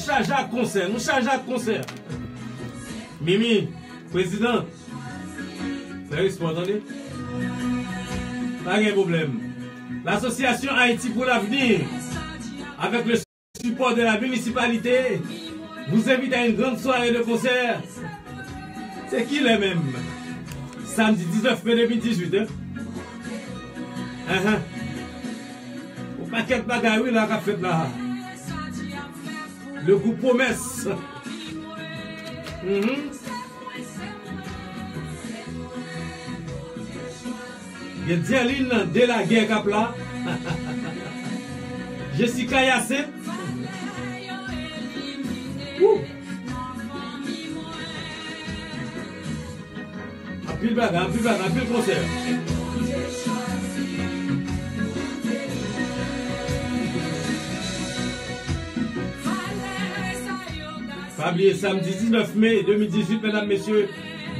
chargés à concert, nous chargés à concert. Mimi, président, c'est ce que vous entendez? Pas de problème. L'association Haïti pour l'avenir, avec le support de la municipalité, vous invite à une grande soirée de concert. C'est qui les mêmes? Samedi 19 mai 2018. Au paquet de bagailles là qu'a fait là. Le groupe Promesse. Il y a Dialine de la guerre cap là. Jessica Yassé. Un pile concert. Pas oublier samedi 19 mai 2018, mesdames, messieurs,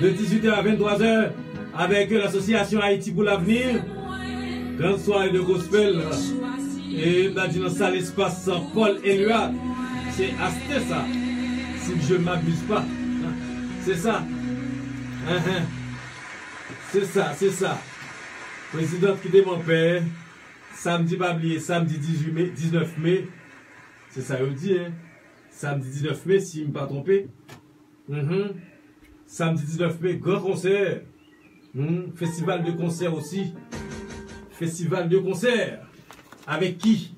de 18h à 23h, avec l'association Haïti pour l'avenir. Grande soirée de gospel. Et là, dans ça, l'espace Paul Eluard. C'est Asté ça. Si je ne m'abuse pas. C'est ça. C'est ça, c'est ça. Présidente qui est mon père. Samedi, pas oublier, samedi 19 mai. C'est ça, je dis, hein. Samedi 19 mai, si je ne me pas trompé. Samedi 19 mai, grand concert. Festival de concert aussi. Festival de concert. Avec qui?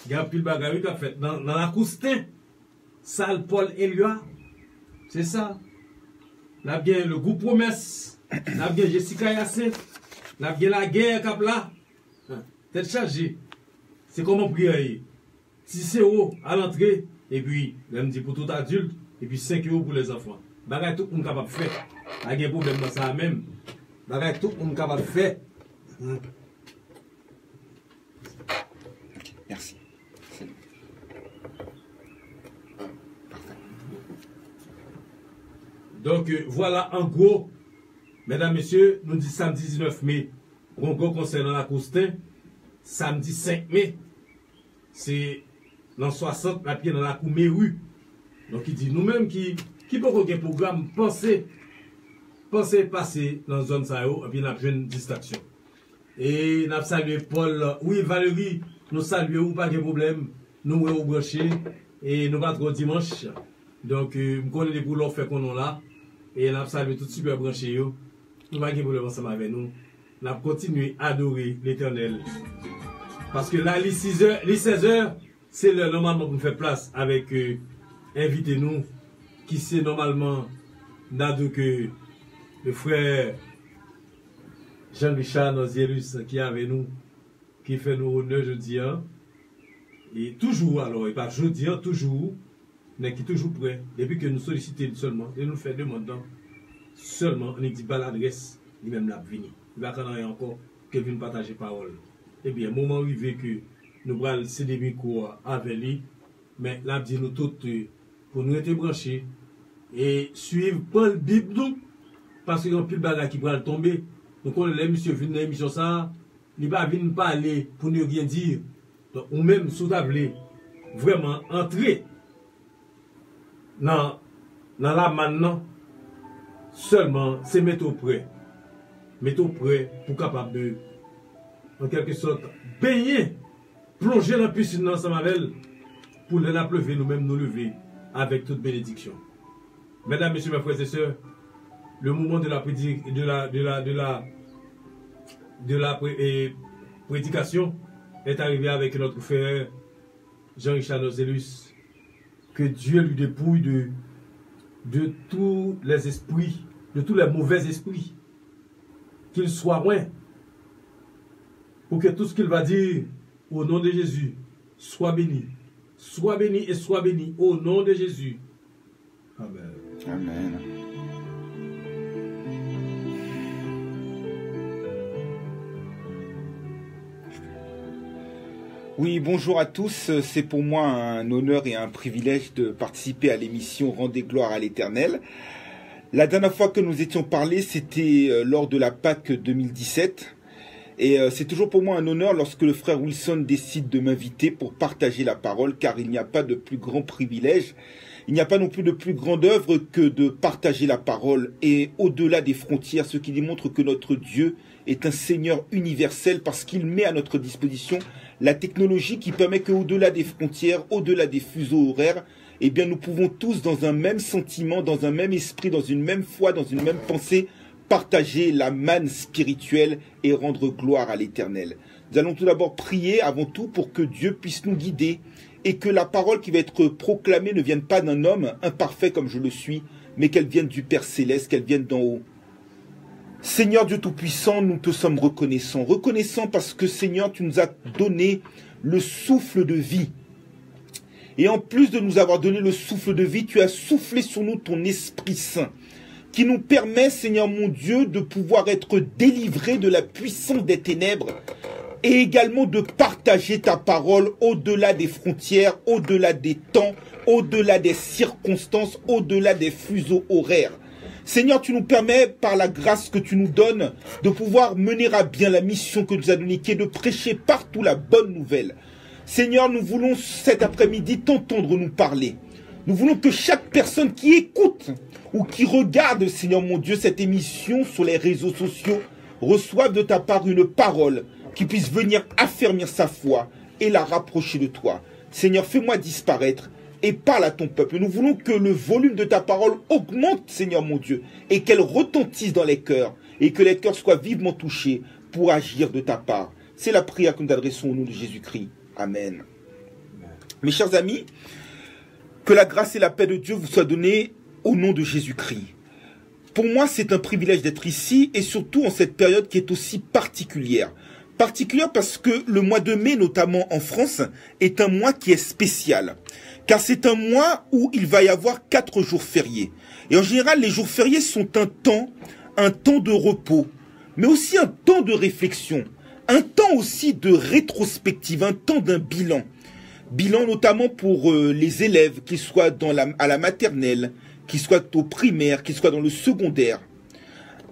Gampil Bagawi qui a fait dans la Coustin. Salle Paul Eluard. C'est ça. Là bien le groupe Promesse. Là bien Jessica Yassé. Là bien la guerre cap là. Tête chargée. C'est comment prier. 6 € à l'entrée. Et puis, là me dit pour tout adulte. Et puis 5 € pour les enfants. Bagay tout le monde capable de faire. Pas de problème dans ça même. Bagay tout le monde capable de faire. Merci. Donc voilà en gros, mesdames, messieurs, nous disons samedi 19 mai, un gros concert dans la Coustin. Samedi 5 mai, c'est dans 60, la pied dans la Couméru. Donc il dit nous-mêmes qui peut aucun programme, pensez passer dans la zone ça, et puis nous avons une distraction. Et nous salué Paul, oui Valérie, nous saluons, pas de problème, nous sommes branchés, et nous partons dimanche. Donc, nous connaissons les boulons fait qu'on est là, et nous salué tout super branché, nous pas de problème ensemble avec nous. Nous continuons à adorer l'Éternel. Parce que là, les 16h, c'est le normalement pour nous faire place avec invitez-nous, qui c'est normalement que le frère Jean-Richard Nozielus qui est avec nous, qui fait nous honneur jeudi. Et toujours, alors, et pas jeudi, toujours, mais qui est toujours prêt. Depuis que nous sollicitons seulement, et nous fait demande seulement, on ne dit pas l'adresse, lui-même l'a venu. Il va quand même encore que vienne partager parole. Eh bien, moment arrivé que nous allons céder micro avec lui, mais là, dit nous tous pour nous être branchés et suivre Paul Bible, parce qu'il y a un pile bagage qui va tomber. Donc, on les messieurs viennent dans l'émission ça, il va venir parler pour ne rien dire. Donc, ou même, si vous voulez vraiment entrer dans la maintenant, seulement, c'est mettre au prêt. Mettre au prêt pour capable de, en quelque sorte, baigner, plonger dans la piscine ensemble avec elle, pour la pleuver, nous-mêmes nous lever avec toute bénédiction. Mesdames, messieurs, mes frères et sœurs, le moment de la prédication est arrivé avec notre frère Jean-Richard Nozielus. Que Dieu lui dépouille de tous les esprits, de tous les mauvais esprits, qu'il soit loin, pour que tout ce qu'il va dire au nom de Jésus soit béni. Soit béni et soit béni au nom de Jésus. Amen. Amen. Oui, bonjour à tous. C'est pour moi un honneur et un privilège de participer à l'émission Rendez gloire à l'Éternel. La dernière fois que nous étions parlé, c'était lors de la Pâque 2017. Et c'est toujours pour moi un honneur lorsque le frère Wilson décide de m'inviter pour partager la parole, car il n'y a pas de plus grand privilège, il n'y a pas non plus de plus grande œuvre que de partager la parole et au-delà des frontières, ce qui démontre que notre Dieu est un Seigneur universel parce qu'il met à notre disposition la technologie qui permet qu'au-delà des frontières, au-delà des fuseaux horaires, eh bien nous pouvons tous dans un même sentiment, dans un même esprit, dans une même foi, dans une même pensée, partager la manne spirituelle et rendre gloire à l'Éternel. Nous allons tout d'abord prier avant tout pour que Dieu puisse nous guider et que la parole qui va être proclamée ne vienne pas d'un homme imparfait comme je le suis, mais qu'elle vienne du Père Céleste, qu'elle vienne d'en haut. Seigneur Dieu Tout-Puissant, nous te sommes reconnaissants. Reconnaissants parce que Seigneur, tu nous as donné le souffle de vie. Et en plus de nous avoir donné le souffle de vie, tu as soufflé sur nous ton Esprit Saint, qui nous permet, Seigneur mon Dieu, de pouvoir être délivrés de la puissance des ténèbres et également de partager ta parole au-delà des frontières, au-delà des temps, au-delà des circonstances, au-delà des fuseaux horaires. Seigneur, tu nous permets, par la grâce que tu nous donnes, de pouvoir mener à bien la mission que tu nous as donnée, qui est de prêcher partout la bonne nouvelle. Seigneur, nous voulons cet après-midi t'entendre nous parler. Nous voulons que chaque personne qui écoute ou qui regarde, Seigneur mon Dieu, cette émission sur les réseaux sociaux, reçoive de ta part une parole qui puisse venir affermir sa foi et la rapprocher de toi. Seigneur, fais-moi disparaître et parle à ton peuple. Nous voulons que le volume de ta parole augmente, Seigneur mon Dieu, et qu'elle retentisse dans les cœurs, et que les cœurs soient vivement touchés pour agir de ta part. C'est la prière que nous adressons au nom de Jésus-Christ. Amen. Mes chers amis, que la grâce et la paix de Dieu vous soient données au nom de Jésus-Christ. Pour moi, c'est un privilège d'être ici, et surtout en cette période qui est aussi particulière. Particulière parce que le mois de mai, notamment en France, est un mois qui est spécial. Car c'est un mois où il va y avoir 4 jours fériés. Et en général, les jours fériés sont un temps de repos, mais aussi un temps de réflexion, un temps aussi de rétrospective, un temps d'un bilan. Bilan notamment pour les élèves, qu'ils soient à la maternelle, qu'ils soient au primaire, qu'ils soient dans le secondaire.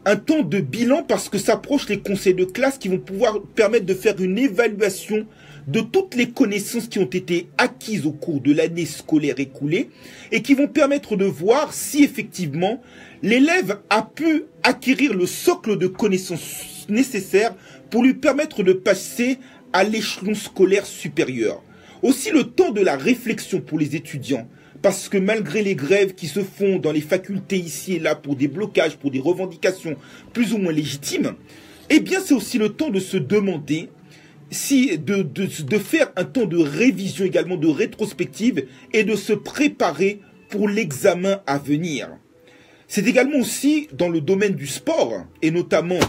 Un temps de bilan parce que s'approchent les conseils de classe qui vont pouvoir permettre de faire une évaluation de toutes les connaissances qui ont été acquises au cours de l'année scolaire écoulée et qui vont permettre de voir si effectivement l'élève a pu acquérir le socle de connaissances nécessaires pour lui permettre de passer à l'échelon scolaire supérieur. Aussi le temps de la réflexion pour les étudiants, parce que malgré les grèves qui se font dans les facultés ici et là pour des blocages, pour des revendications plus ou moins légitimes, eh bien c'est aussi le temps de se demander si de faire un temps de révision également, de rétrospective et de se préparer pour l'examen à venir. C'est également aussi dans le domaine du sport et notamment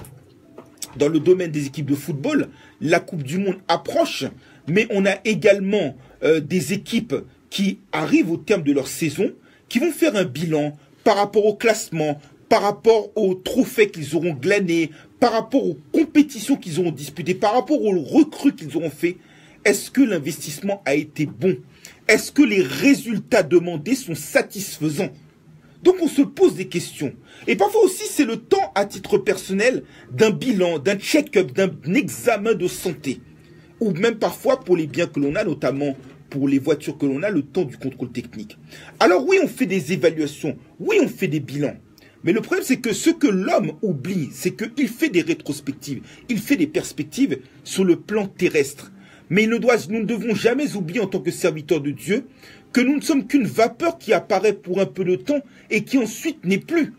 dans le domaine des équipes de football, la Coupe du Monde approche, mais on a également des équipes qui arrivent au terme de leur saison, qui vont faire un bilan par rapport au classement, par rapport aux trophées qu'ils auront glanés, par rapport aux compétitions qu'ils auront disputées, par rapport aux recrues qu'ils auront fait. Est-ce que l'investissement a été bon? Est-ce que les résultats demandés sont satisfaisants? Donc on se pose des questions. Et parfois aussi c'est le temps à titre personnel d'un bilan, d'un check-up, d'un examen de santé. Ou même parfois pour les biens que l'on a, notamment pour les voitures que l'on a, le temps du contrôle technique. Alors oui, on fait des évaluations, oui, on fait des bilans. Mais le problème, c'est que ce que l'homme oublie, c'est qu'il fait des rétrospectives, il fait des perspectives sur le plan terrestre. Mais nous ne devons jamais oublier en tant que serviteurs de Dieu que nous ne sommes qu'une vapeur qui apparaît pour un peu de temps et qui ensuite n'est plus.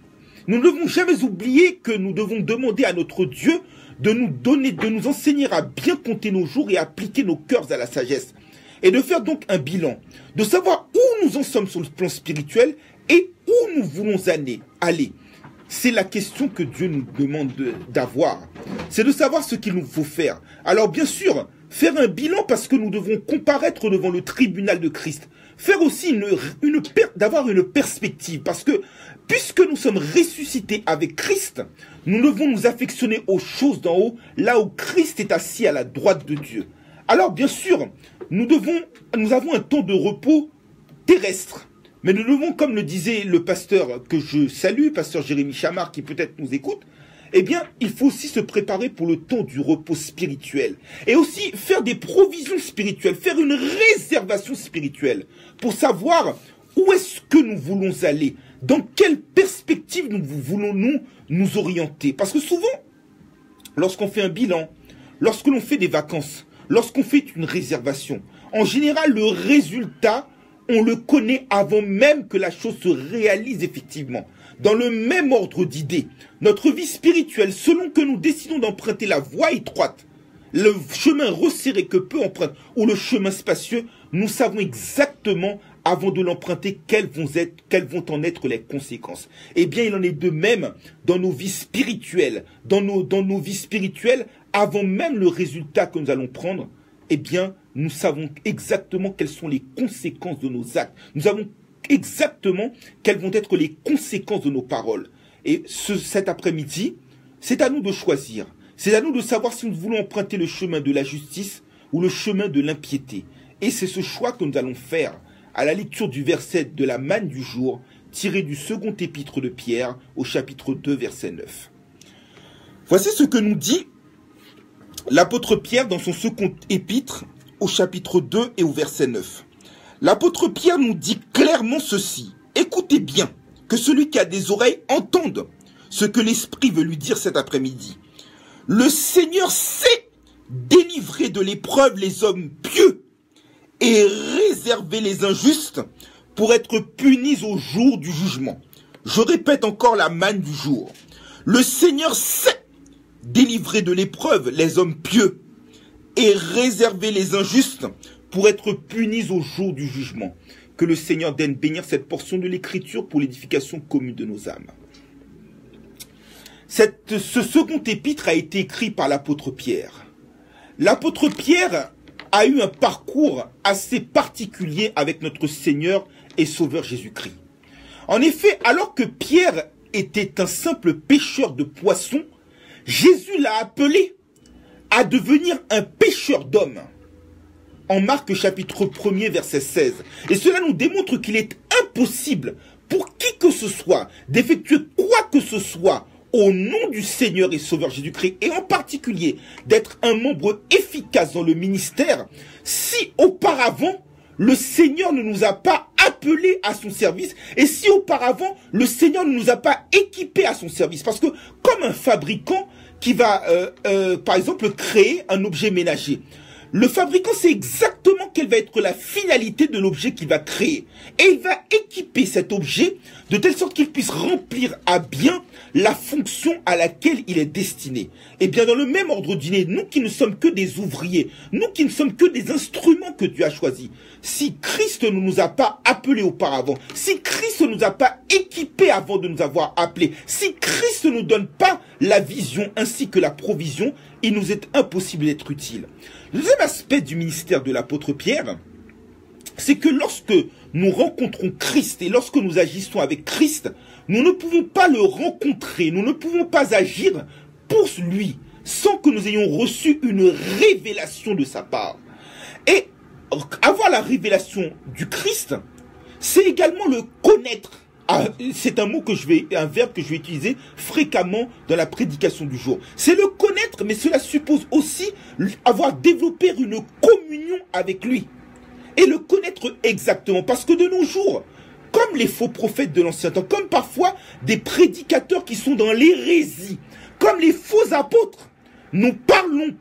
Nous ne devons jamais oublier que nous devons demander à notre Dieu de nous donner, de nous enseigner à bien compter nos jours et à appliquer nos cœurs à la sagesse. Et de faire donc un bilan, de savoir où nous en sommes sur le plan spirituel et où nous voulons aller. C'est la question que Dieu nous demande d'avoir. C'est de savoir ce qu'il nous faut faire. Alors bien sûr, faire un bilan parce que nous devons comparaître devant le tribunal de Christ. Faire aussi d'avoir une perspective parce que puisque nous sommes ressuscités avec Christ, nous devons nous affectionner aux choses d'en haut, là où Christ est assis à la droite de Dieu. Alors bien sûr, nous avons un temps de repos terrestre. Mais nous devons, comme le disait le pasteur que je salue, pasteur Jérémy Chamard, qui peut-être nous écoute, eh bien, il faut aussi se préparer pour le temps du repos spirituel. Et aussi faire des provisions spirituelles, faire une réservation spirituelle pour savoir où est-ce que nous voulons aller, dans quelle perspective nous voulons nous orienter. Parce que souvent, lorsqu'on fait un bilan, lorsque l'on fait des vacances, lorsqu'on fait une réservation, en général, le résultat, on le connaît avant même que la chose se réalise effectivement. Dans le même ordre d'idées, notre vie spirituelle, selon que nous décidons d'emprunter la voie étroite, le chemin resserré que peu emprunte, ou le chemin spacieux, nous savons exactement, avant de l'emprunter, quelles vont en être les conséquences. Eh bien, il en est de même dans nos vies spirituelles. Dans nos vies spirituelles, avant même le résultat que nous allons prendre, eh bien, nous savons exactement quelles sont les conséquences de nos actes. Nous savons exactement quelles vont être les conséquences de nos paroles. Et cet après-midi, c'est à nous de choisir. C'est à nous de savoir si nous voulons emprunter le chemin de la justice ou le chemin de l'impiété. Et c'est ce choix que nous allons faire à la lecture du verset de la manne du jour, tiré du second épître de Pierre, au chapitre 2, verset 9. Voici ce que nous dit l'apôtre Pierre dans son second épître, au chapitre 2 et au verset 9. L'apôtre Pierre nous dit clairement ceci. Écoutez bien, que celui qui a des oreilles entende ce que l'Esprit veut lui dire cet après-midi. Le Seigneur sait délivrer de l'épreuve les hommes pieux et réserver les injustes pour être punis au jour du jugement. Je répète encore la manne du jour. Le Seigneur sait délivrer de l'épreuve les hommes pieux et réserver les injustes pour être punis au jour du jugement. Que le Seigneur daigne bénir cette portion de l'Écriture pour l'édification commune de nos âmes. Ce second épître a été écrit par l'apôtre Pierre. L'apôtre Pierre a eu un parcours assez particulier avec notre Seigneur et Sauveur Jésus-Christ. En effet, alors que Pierre était un simple pêcheur de poissons, Jésus l'a appelé à devenir un pêcheur d'hommes. En Marc chapitre 1er verset 16. Et cela nous démontre qu'il est impossible pour qui que ce soit d'effectuer quoi que ce soit au nom du Seigneur et Sauveur Jésus-Christ, et en particulier d'être un membre efficace dans le ministère, si auparavant le Seigneur ne nous a pas appelés à son service, et si auparavant le Seigneur ne nous a pas équipés à son service. Parce que comme un fabricant qui va par exemple créer un objet ménager, le fabricant sait exactement quelle va être la finalité de l'objet qu'il va créer. Et il va équiper cet objet de telle sorte qu'il puisse remplir à bien la fonction à laquelle il est destiné. Et bien dans le même ordre d'idée, nous qui ne sommes que des ouvriers, nous qui ne sommes que des instruments que Dieu a choisis, si Christ ne nous a pas appelés auparavant, si Christ ne nous a pas équipés avant de nous avoir appelés, si Christ ne nous donne pas la vision ainsi que la provision, il nous est impossible d'être utile. Le deuxième aspect du ministère de l'apôtre Pierre, c'est que lorsque nous rencontrons Christ et lorsque nous agissons avec Christ, nous ne pouvons pas le rencontrer, nous ne pouvons pas agir pour lui sans que nous ayons reçu une révélation de sa part. Et avoir la révélation du Christ, c'est également le connaître. C'est un verbe que je vais utiliser fréquemment dans la prédication du jour. C'est le connaître, mais cela suppose aussi avoir développé une communion avec lui. Et le connaître exactement, parce que de nos jours, comme les faux prophètes de l'ancien temps, comme parfois des prédicateurs qui sont dans l'hérésie, comme les faux apôtres, nous parlons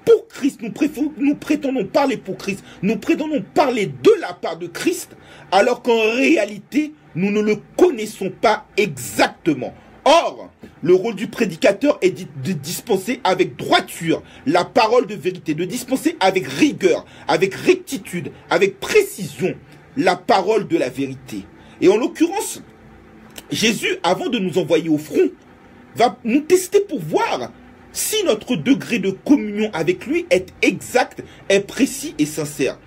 pour Christ, nous prétendons parler pour Christ, nous prétendons parler de la part de Christ, alors qu'en réalité, nous ne le connaissons pas exactement. Or, le rôle du prédicateur est de dispenser avec droiture la parole de vérité, de dispenser avec rigueur, avec rectitude, avec précision la parole de la vérité. Et en l'occurrence, Jésus, avant de nous envoyer au front, va nous tester pour voir si notre degré de communion avec lui est exact, est précis et sincère.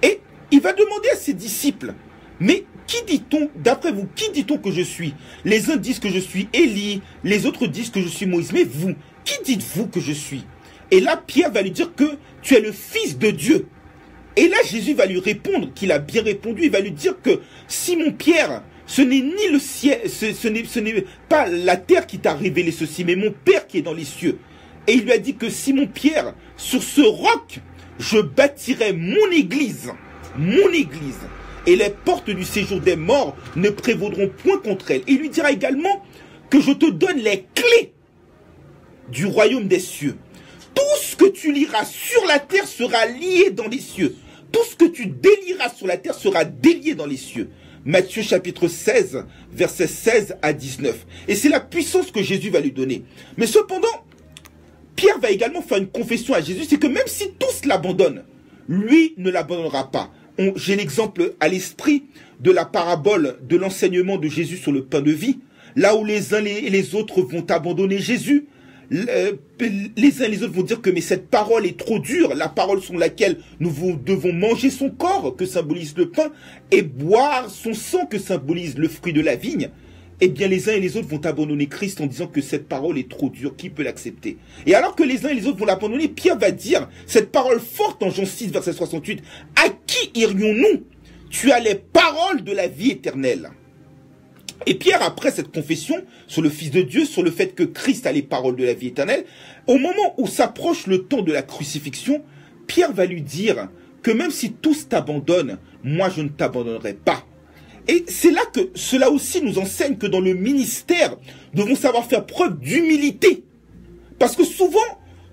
Et il va demander à ses disciples, mais qui dit-on, d'après vous, qui dit-on que je suis? Les uns disent que je suis Élie, les autres disent que je suis Moïse. Mais vous, qui dites-vous que je suis? Et là, Pierre va lui dire que tu es le Fils de Dieu. Et là, Jésus va lui répondre qu'il a bien répondu. Il va lui dire que Simon Pierre, ce n'est ni le ciel, ce n'est pas la terre qui t'a révélé ceci, mais mon Père qui est dans les cieux. Et il lui a dit que Simon Pierre, sur ce roc, je bâtirai mon église, et les portes du séjour des morts ne prévaudront point contre elle. Et il lui dira également que je te donne les clés du royaume des cieux. Tout ce que tu liras sur la terre sera lié dans les cieux. Tout ce que tu délieras sur la terre sera délié dans les cieux. Matthieu chapitre 16, versets 16 à 19. Et c'est la puissance que Jésus va lui donner. Mais cependant, Pierre va également faire une confession à Jésus, c'est que même si tous l'abandonnent, lui ne l'abandonnera pas. J'ai l'exemple à l'esprit de la parabole de l'enseignement de Jésus sur le pain de vie, là où les uns et les autres vont abandonner Jésus. Les uns et les autres vont dire que mais cette parole est trop dure, la parole sur laquelle nous devons manger son corps, que symbolise le pain, et boire son sang, que symbolise le fruit de la vigne. Eh bien les uns et les autres vont abandonner Christ en disant que cette parole est trop dure, qui peut l'accepter? Et alors que les uns et les autres vont l'abandonner, Pierre va dire cette parole forte en Jean 6, verset 68, « À qui irions-nous? Tu as les paroles de la vie éternelle. » Et Pierre, après cette confession sur le Fils de Dieu, sur le fait que Christ a les paroles de la vie éternelle, au moment où s'approche le temps de la crucifixion, Pierre va lui dire que même si tous t'abandonnent, moi je ne t'abandonnerai pas. Et c'est là que cela aussi nous enseigne que dans le ministère, nous devons savoir faire preuve d'humilité. Parce que souvent,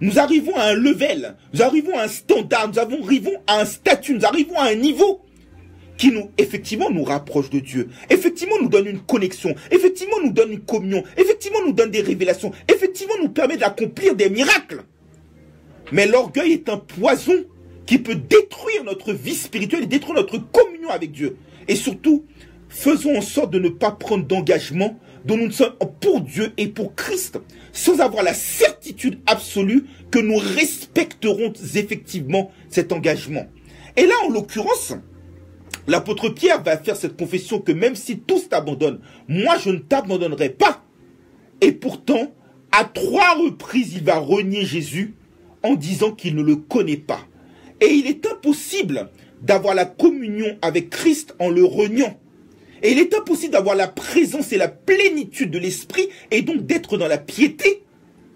nous arrivons à un level, nous arrivons à un standard, nous arrivons à un statut, nous arrivons à un niveau qui effectivement nous rapproche de Dieu, effectivement nous donne une connexion, effectivement nous donne une communion, effectivement nous donne des révélations, effectivement nous permet d'accomplir des miracles. Mais l'orgueil est un poison qui peut détruire notre vie spirituelle et détruire notre communion avec Dieu. Et surtout, faisons en sorte de ne pas prendre d'engagement dont nous sommes pour Dieu et pour Christ, sans avoir la certitude absolue que nous respecterons effectivement cet engagement. Et là, en l'occurrence, l'apôtre Pierre va faire cette confession que même si tous t'abandonnent, moi je ne t'abandonnerai pas. Et pourtant, à 3 reprises, il va renier Jésus en disant qu'il ne le connaît pas. Et il est impossible d'avoir la communion avec Christ en le reniant. Et il est impossible d'avoir la présence et la plénitude de l'esprit et donc d'être dans la piété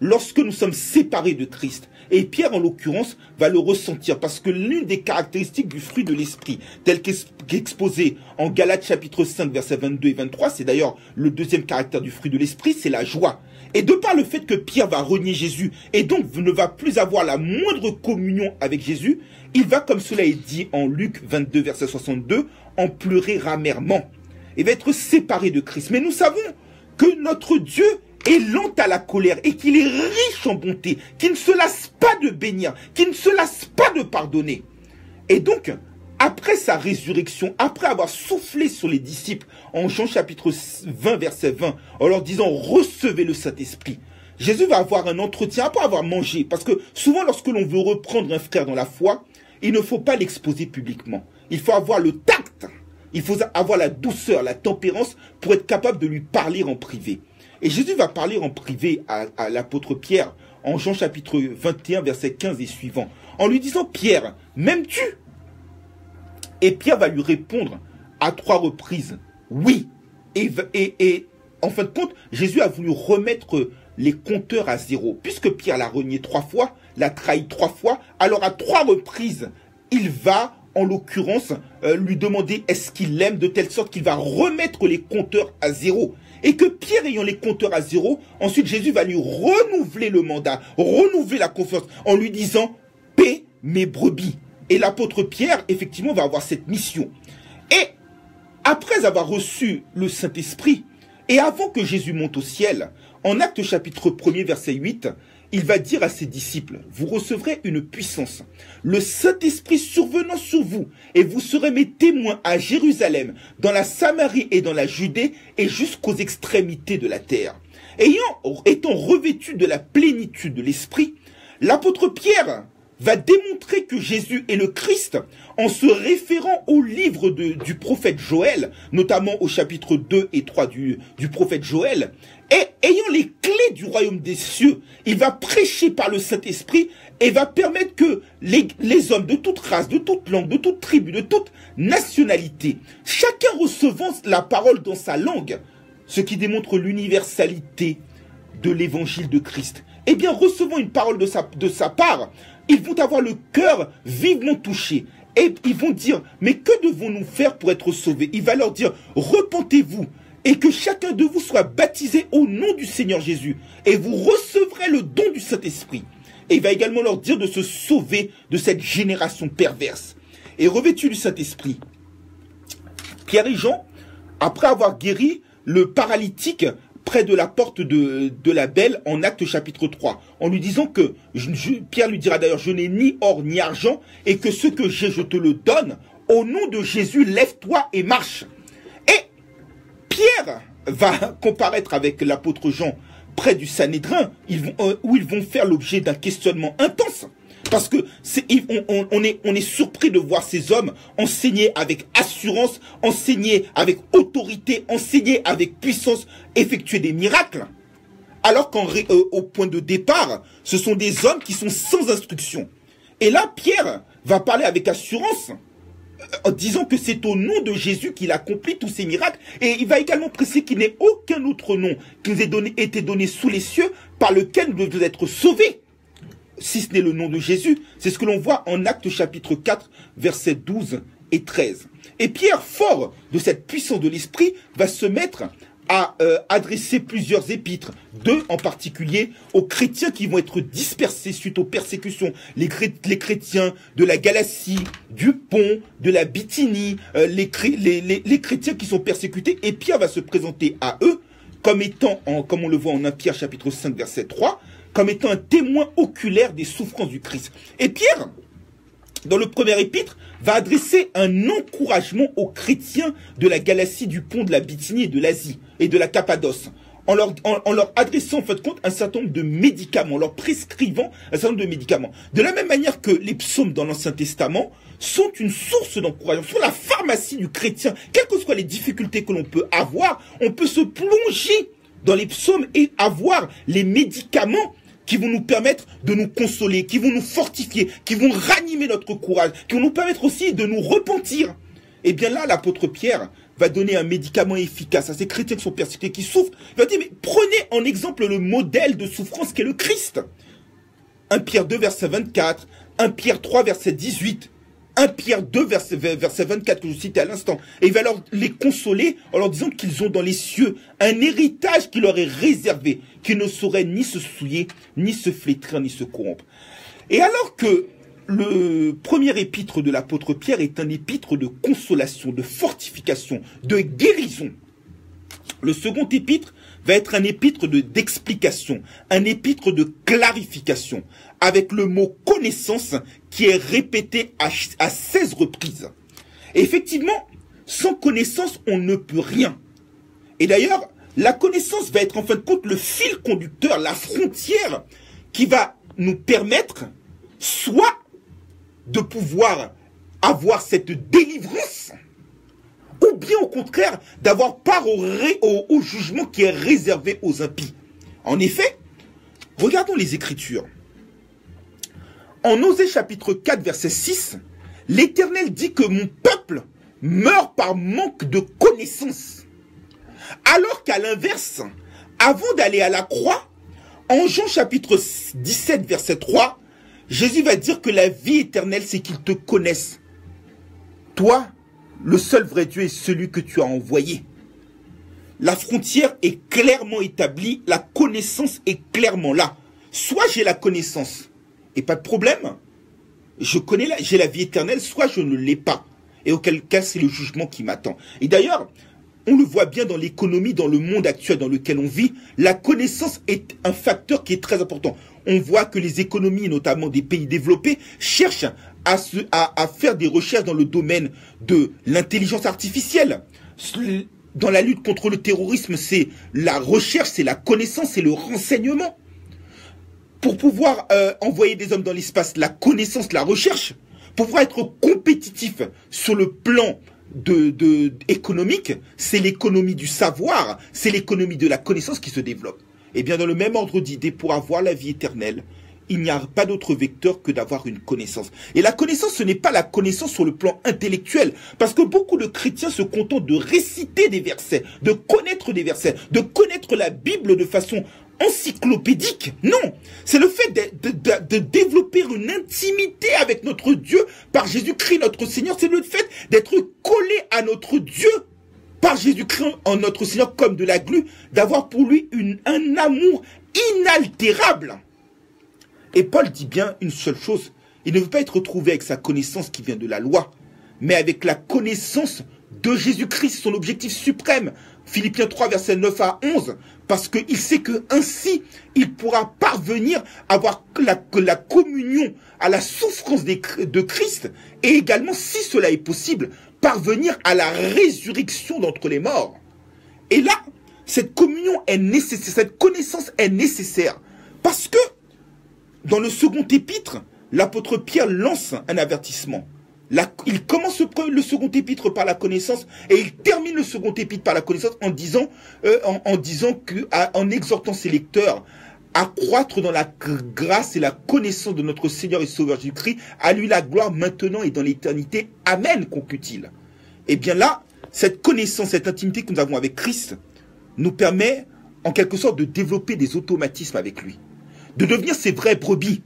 lorsque nous sommes séparés de Christ. Et Pierre, en l'occurrence, va le ressentir parce que l'une des caractéristiques du fruit de l'esprit, tel qu'exposé en Galates chapitre 5, versets 22 et 23, c'est d'ailleurs le deuxième caractère du fruit de l'esprit, c'est la joie. Et de par le fait que Pierre va renier Jésus et donc ne va plus avoir la moindre communion avec Jésus, il va, comme cela est dit en Luc 22, verset 62, en pleurer amèrement. Il va être séparé de Christ. Mais nous savons que notre Dieu est lent à la colère et qu'il est riche en bonté, qu'il ne se lasse pas de bénir, qu'il ne se lasse pas de pardonner. Et donc, après sa résurrection, après avoir soufflé sur les disciples en Jean chapitre 20, verset 20, en leur disant « Recevez le Saint-Esprit », Jésus va avoir un entretien après avoir mangé. Parce que souvent, lorsque l'on veut reprendre un frère dans la foi, il ne faut pas l'exposer publiquement. Il faut avoir le tact, il faut avoir la douceur, la tempérance pour être capable de lui parler en privé. Et Jésus va parler en privé à l'apôtre Pierre en Jean chapitre 21, verset 15 et suivant, en lui disant « Pierre, m'aimes-tu » Et Pierre va lui répondre à 3 reprises « Oui ». Et en fin de compte, Jésus a voulu remettre les compteurs à zéro. Puisque Pierre l'a renié 3 fois, l'a trahi 3 fois, alors à 3 reprises, il va, en l'occurrence, lui demander est-ce qu'il l'aime, de telle sorte qu'il va remettre les compteurs à zéro. Et que Pierre ayant les compteurs à zéro, ensuite Jésus va lui renouveler le mandat, renouveler la confiance, en lui disant « Paie mes brebis ». Et l'apôtre Pierre, effectivement, va avoir cette mission. Et après avoir reçu le Saint-Esprit, et avant que Jésus monte au ciel, en Actes chapitre 1er, verset 8, il va dire à ses disciples, vous recevrez une puissance, le Saint-Esprit survenant sur vous, et vous serez mes témoins à Jérusalem, dans la Samarie et dans la Judée, et jusqu'aux extrémités de la terre. Étant revêtu de la plénitude de l'Esprit, l'apôtre Pierre va démontrer que Jésus est le Christ en se référant au livre du prophète Joël, notamment au chapitre 2 et 3 du prophète Joël, et ayant les clés du royaume des cieux, il va prêcher par le Saint-Esprit et va permettre que les hommes de toute race, de toute langue, de toute tribu, de toute nationalité, chacun recevant la parole dans sa langue, ce qui démontre l'universalité de l'évangile de Christ, eh bien, recevant une parole de sa part, ils vont avoir le cœur vivement touché. Et ils vont dire, mais que devons-nous faire pour être sauvés? Il va leur dire, repentez-vous et que chacun de vous soit baptisé au nom du Seigneur Jésus. Et vous recevrez le don du Saint-Esprit. Et il va également leur dire de se sauver de cette génération perverse. Et revêtus du Saint-Esprit, Pierre et Jean, après avoir guéri le paralytique près de la porte de la Belle en Actes chapitre 3, en lui disant que, Pierre lui dira d'ailleurs, je n'ai ni or ni argent, et que ce que j'ai, je te le donne, au nom de Jésus, lève-toi et marche. Et Pierre va comparaître avec l'apôtre Jean près du Sanhédrin, où ils vont faire l'objet d'un questionnement intense. Parce que on est surpris de voir ces hommes enseigner avec assurance, enseigner avec autorité, enseigner avec puissance, effectuer des miracles. Alors qu'au point de départ, ce sont des hommes qui sont sans instruction. Et là, Pierre va parler avec assurance, en disant que c'est au nom de Jésus qu'il accomplit tous ces miracles. Et il va également préciser qu'il n'est aucun autre nom qui nous ait été donné sous les cieux par lequel nous devons être sauvés, si ce n'est le nom de Jésus. C'est ce que l'on voit en Actes chapitre 4, versets 12 et 13. Et Pierre, fort de cette puissance de l'Esprit, va se mettre à adresser plusieurs épîtres, deux en particulier aux chrétiens qui vont être dispersés suite aux persécutions, les chrétiens de la Galatie, du Pont, de la Bithynie, les chrétiens qui sont persécutés, et Pierre va se présenter à eux comme étant, comme on le voit en 1 Pierre chapitre 5 verset 3, comme étant un témoin oculaire des souffrances du Christ. Et Pierre, dans le premier épître, va adresser un encouragement aux chrétiens de la Galatie, du Pont, de la Bithynie et de l'Asie et de la Cappadoce, en leur adressant en fait compte un certain nombre de médicaments, en leur prescrivant un certain nombre de médicaments. De la même manière que les psaumes dans l'Ancien Testament sont une source d'encouragement, sont la pharmacie du chrétien. Quelles que soient les difficultés que l'on peut avoir, on peut se plonger dans les psaumes et avoir les médicaments qui vont nous permettre de nous consoler, qui vont nous fortifier, qui vont ranimer notre courage, qui vont nous permettre aussi de nous repentir. Et bien là, l'apôtre Pierre va donner un médicament efficace à ces chrétiens qui sont persécutés, qui souffrent. Il va dire, mais prenez en exemple le modèle de souffrance qu'est le Christ. 1 Pierre 2, verset 24, 1 Pierre 3, verset 18, 1 Pierre 2, verset 24 que je citais à l'instant. Et il va les consoler en leur disant qu'ils ont dans les cieux un héritage qui leur est réservé, qui ne saurait ni se souiller, ni se flétrir, ni se corrompre. Et alors que le premier épître de l'apôtre Pierre est un épître de consolation, de fortification, de guérison, le second épître va être un épître d'explication, un épître de clarification, avec le mot connaissance qui est répété à 16 reprises. Et effectivement, sans connaissance, on ne peut rien. Et d'ailleurs, la connaissance va être en fin de compte le fil conducteur, la frontière qui va nous permettre soit de pouvoir avoir cette délivrance, ou bien au contraire d'avoir part au jugement qui est réservé aux impies. En effet, regardons les Écritures. En Osée chapitre 4 verset 6, l'Éternel dit que mon peuple meurt par manque de connaissance. Alors qu'à l'inverse, avant d'aller à la croix, en Jean chapitre 17 verset 3, Jésus va dire que la vie éternelle, c'est qu'ils te connaissent. Toi, le seul vrai Dieu est celui que tu as envoyé. La frontière est clairement établie, la connaissance est clairement là. Soit j'ai la connaissance, et pas de problème, j'ai la vie éternelle, soit je ne l'ai pas. Et auquel cas, c'est le jugement qui m'attend. Et d'ailleurs, on le voit bien dans l'économie, dans le monde actuel dans lequel on vit, la connaissance est un facteur qui est très important. On voit que les économies, notamment des pays développés, cherchent à faire des recherches dans le domaine de l'intelligence artificielle. Dans la lutte contre le terrorisme, c'est la recherche, c'est la connaissance, c'est le renseignement. pour pouvoir envoyer des hommes dans l'espace, la connaissance, la recherche, pour pouvoir être compétitif sur le plan économique, c'est l'économie du savoir, c'est l'économie de la connaissance qui se développe. Et bien dans le même ordre d'idées, pour avoir la vie éternelle, il n'y a pas d'autre vecteur que d'avoir une connaissance. Et la connaissance, ce n'est pas la connaissance sur le plan intellectuel, parce que beaucoup de chrétiens se contentent de réciter des versets, de connaître des versets, de connaître la Bible de façon encyclopédique. Non, c'est le fait de développer une intimité avec notre Dieu par Jésus-Christ notre Seigneur. C'est le fait d'être collé à notre Dieu par Jésus-Christ en notre Seigneur comme de la glu, d'avoir pour lui un amour inaltérable. Et Paul dit bien une seule chose, il ne veut pas être retrouvé avec sa connaissance qui vient de la loi, mais avec la connaissance de Jésus-Christ, son objectif suprême. Philippiens 3, versets 9 à 11, parce qu'il sait que ainsi il pourra parvenir à avoir la communion à la souffrance de Christ, et également, si cela est possible, parvenir à la résurrection d'entre les morts. Et là, cette communion est nécessaire, cette connaissance est nécessaire, parce que dans le second épître, l'apôtre Pierre lance un avertissement. Il commence le second épître par la connaissance et il termine le second épître par la connaissance en disant en exhortant ses lecteurs à croître dans la grâce et la connaissance de notre Seigneur et Sauveur Jésus-Christ, à lui la gloire maintenant et dans l'éternité. Amen, conclut-il. Et bien là, cette connaissance, cette intimité que nous avons avec Christ nous permet en quelque sorte de développer des automatismes avec lui, de devenir ses vraies brebis.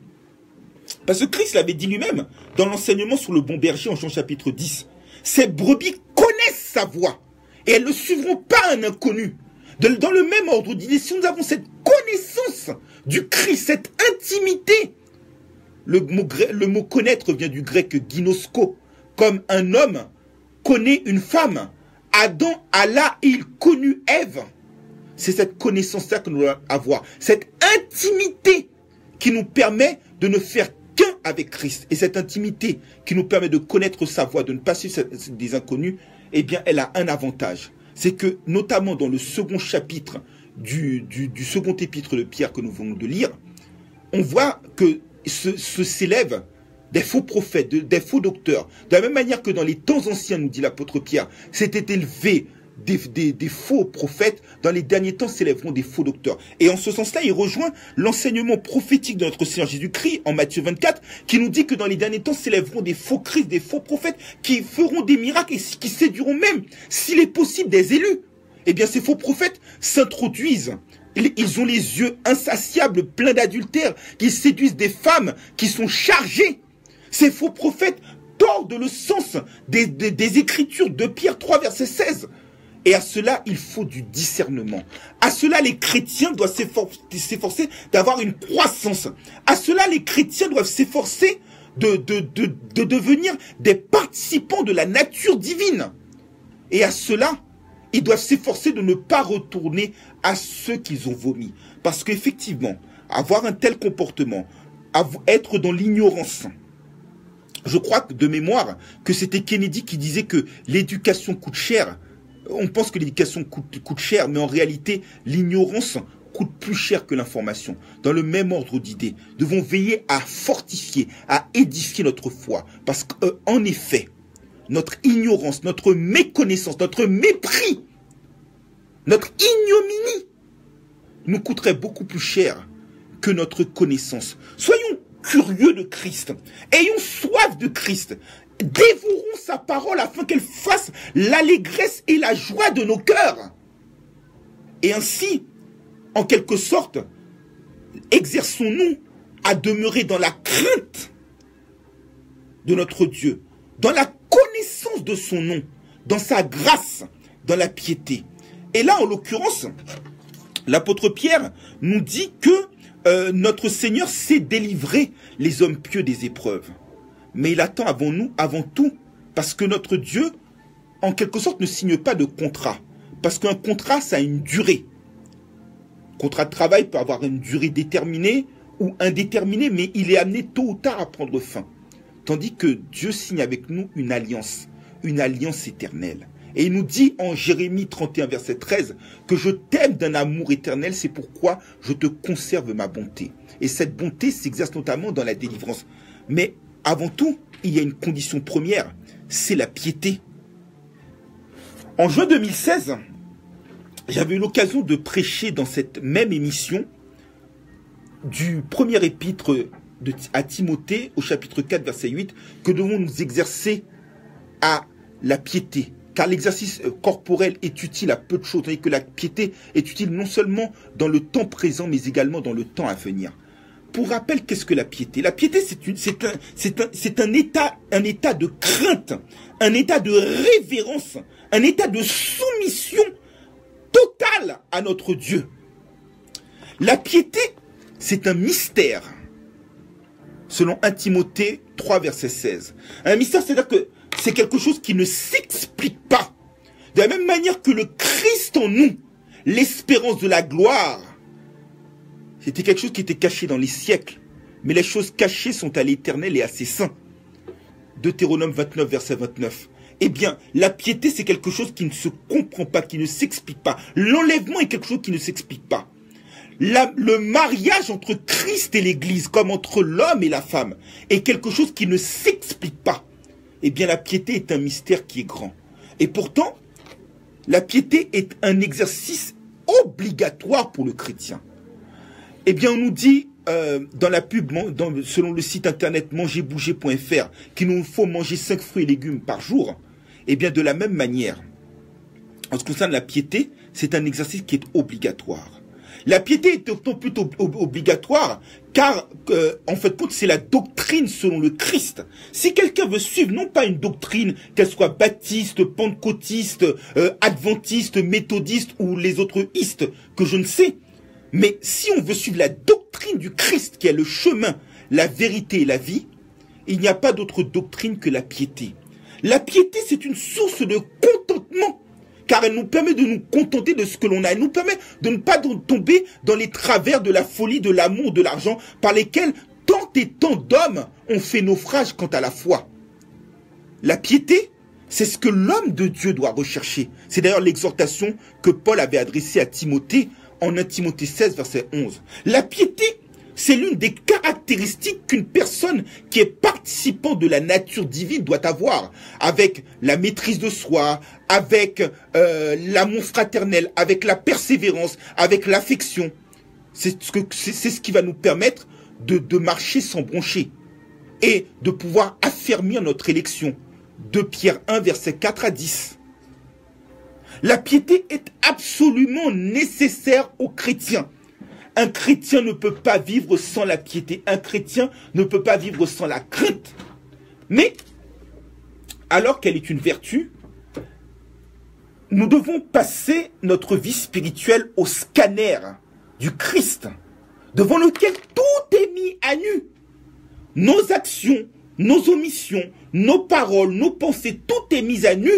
Parce que Christ l'avait dit lui-même dans l'enseignement sur le bon berger en Jean chapitre 10. Ces brebis connaissent sa voix et elles ne suivront pas un inconnu. Dans le même ordre d'idée, si nous avons cette connaissance du Christ, cette intimité, le mot connaître vient du grec ginosko, comme un homme connaît une femme. Adam alla et il connut Ève. C'est cette connaissance-là que nous devons avoir, cette intimité qui nous permet de ne faire qu'un avec Christ. Et cette intimité qui nous permet de connaître sa voix, de ne pas suivre des inconnus, eh bien, elle a un avantage. C'est que, notamment dans le second chapitre du second épître de Pierre que nous venons de lire, on voit que se s'élèvent des faux prophètes, des faux docteurs. De la même manière que dans les temps anciens, nous dit l'apôtre Pierre, s'étaient élevés des faux prophètes, dans les derniers temps s'élèveront des faux docteurs. Et en ce sens-là, il rejoint l'enseignement prophétique de notre Seigneur Jésus-Christ en Matthieu 24, qui nous dit que dans les derniers temps s'élèveront des faux Christ, des faux prophètes, qui feront des miracles et qui séduiront même, s'il est possible, des élus. Eh bien, ces faux prophètes s'introduisent. Ils ont les yeux insatiables, pleins d'adultère, qui séduisent des femmes qui sont chargées. Ces faux prophètes tordent le sens des Écritures de Pierre 3, verset 16. Et à cela, il faut du discernement. À cela, les chrétiens doivent s'efforcer d'avoir une croissance. À cela, les chrétiens doivent s'efforcer de devenir des participants de la nature divine. Et à cela, ils doivent s'efforcer de ne pas retourner à ceux qu'ils ont vomi. Parce qu'effectivement, avoir un tel comportement, être dans l'ignorance, je crois que de mémoire que c'était Kennedy qui disait que l'éducation coûte cher. On pense que l'éducation coûte cher, mais en réalité, l'ignorance coûte plus cher que l'information. Dans le même ordre d'idées, nous devons veiller à fortifier, à édifier notre foi. Parce qu'en effet, notre ignorance, notre méconnaissance, notre mépris, notre ignominie nous coûterait beaucoup plus cher que notre connaissance. Soyons curieux de Christ. Ayons soif de Christ. Dévorons sa parole afin qu'elle fasse l'allégresse et la joie de nos cœurs. Et ainsi, en quelque sorte, exerçons-nous à demeurer dans la crainte de notre Dieu, dans la connaissance de son nom, dans sa grâce, dans la piété. Et là, en l'occurrence, l'apôtre Pierre nous dit que notre Seigneur sait délivrer les hommes pieux des épreuves. Mais il attend avant tout, parce que notre Dieu, en quelque sorte, ne signe pas de contrat. Parce qu'un contrat, ça a une durée. Contrat de travail peut avoir une durée déterminée ou indéterminée, mais il est amené tôt ou tard à prendre fin. Tandis que Dieu signe avec nous une alliance éternelle. Et il nous dit en Jérémie 31, verset 13, que je t'aime d'un amour éternel, c'est pourquoi je te conserve ma bonté. Et cette bonté s'exerce notamment dans la délivrance. Mais avant tout, il y a une condition première, c'est la piété. En juin 2016, j'avais eu l'occasion de prêcher dans cette même émission du premier épître à Timothée, au chapitre 4, verset 8, que devons nous exercer à la piété. Car l'exercice corporel est utile à peu de choses, tandis que la piété est utile non seulement dans le temps présent, mais également dans le temps à venir. Pour rappel, qu'est-ce que la piété? La piété, c'est un état de crainte, un état de révérence, un état de soumission totale à notre Dieu. La piété, c'est un mystère, selon 1 Timothée 3, verset 16. Un mystère, c'est-à-dire que c'est quelque chose qui ne s'explique pas. De la même manière que le Christ en nous, l'espérance de la gloire, c'était quelque chose qui était caché dans les siècles. Mais les choses cachées sont à l'Éternel et à ses saints. Deutéronome 29, verset 29. Eh bien, la piété, c'est quelque chose qui ne se comprend pas, qui ne s'explique pas. L'enlèvement est quelque chose qui ne s'explique pas. Le mariage entre Christ et l'Église, comme entre l'homme et la femme, est quelque chose qui ne s'explique pas. Eh bien, la piété est un mystère qui est grand. Et pourtant, la piété est un exercice obligatoire pour le chrétien. Eh bien, on nous dit dans la pub, selon le site internet mangerbouger.fr, qu'il nous faut manger 5 fruits et légumes par jour. Eh bien, de la même manière, en ce qui concerne la piété, c'est un exercice qui est obligatoire. La piété est autant plutôt obligatoire, car, en fait, c'est la doctrine selon le Christ. Si quelqu'un veut suivre, non pas une doctrine, qu'elle soit baptiste, pentecôtiste, adventiste, méthodiste ou les autres istes, que je ne sais, mais si on veut suivre la doctrine du Christ, qui est le chemin, la vérité et la vie, il n'y a pas d'autre doctrine que la piété. La piété, c'est une source de contentement, car elle nous permet de nous contenter de ce que l'on a. Elle nous permet de ne pas tomber dans les travers de la folie, de l'amour, de l'argent, par lesquels tant et tant d'hommes ont fait naufrage quant à la foi. La piété, c'est ce que l'homme de Dieu doit rechercher. C'est d'ailleurs l'exhortation que Paul avait adressée à Timothée en 1 Timothée 16, verset 11. La piété, c'est l'une des caractéristiques qu'une personne qui est participant de la nature divine doit avoir, avec la maîtrise de soi, avec l'amour fraternel, avec la persévérance, avec l'affection. C'est ce qui va nous permettre de marcher sans broncher et de pouvoir affermir notre élection. 2 Pierre 1, verset 4 à 10. La piété est absolument nécessaire aux chrétiens. Un chrétien ne peut pas vivre sans la piété. Un chrétien ne peut pas vivre sans la crainte. Mais, alors qu'elle est une vertu, nous devons passer notre vie spirituelle au scanner du Christ, devant lequel tout est mis à nu. Nos actions, nos omissions, nos paroles, nos pensées, tout est mis à nu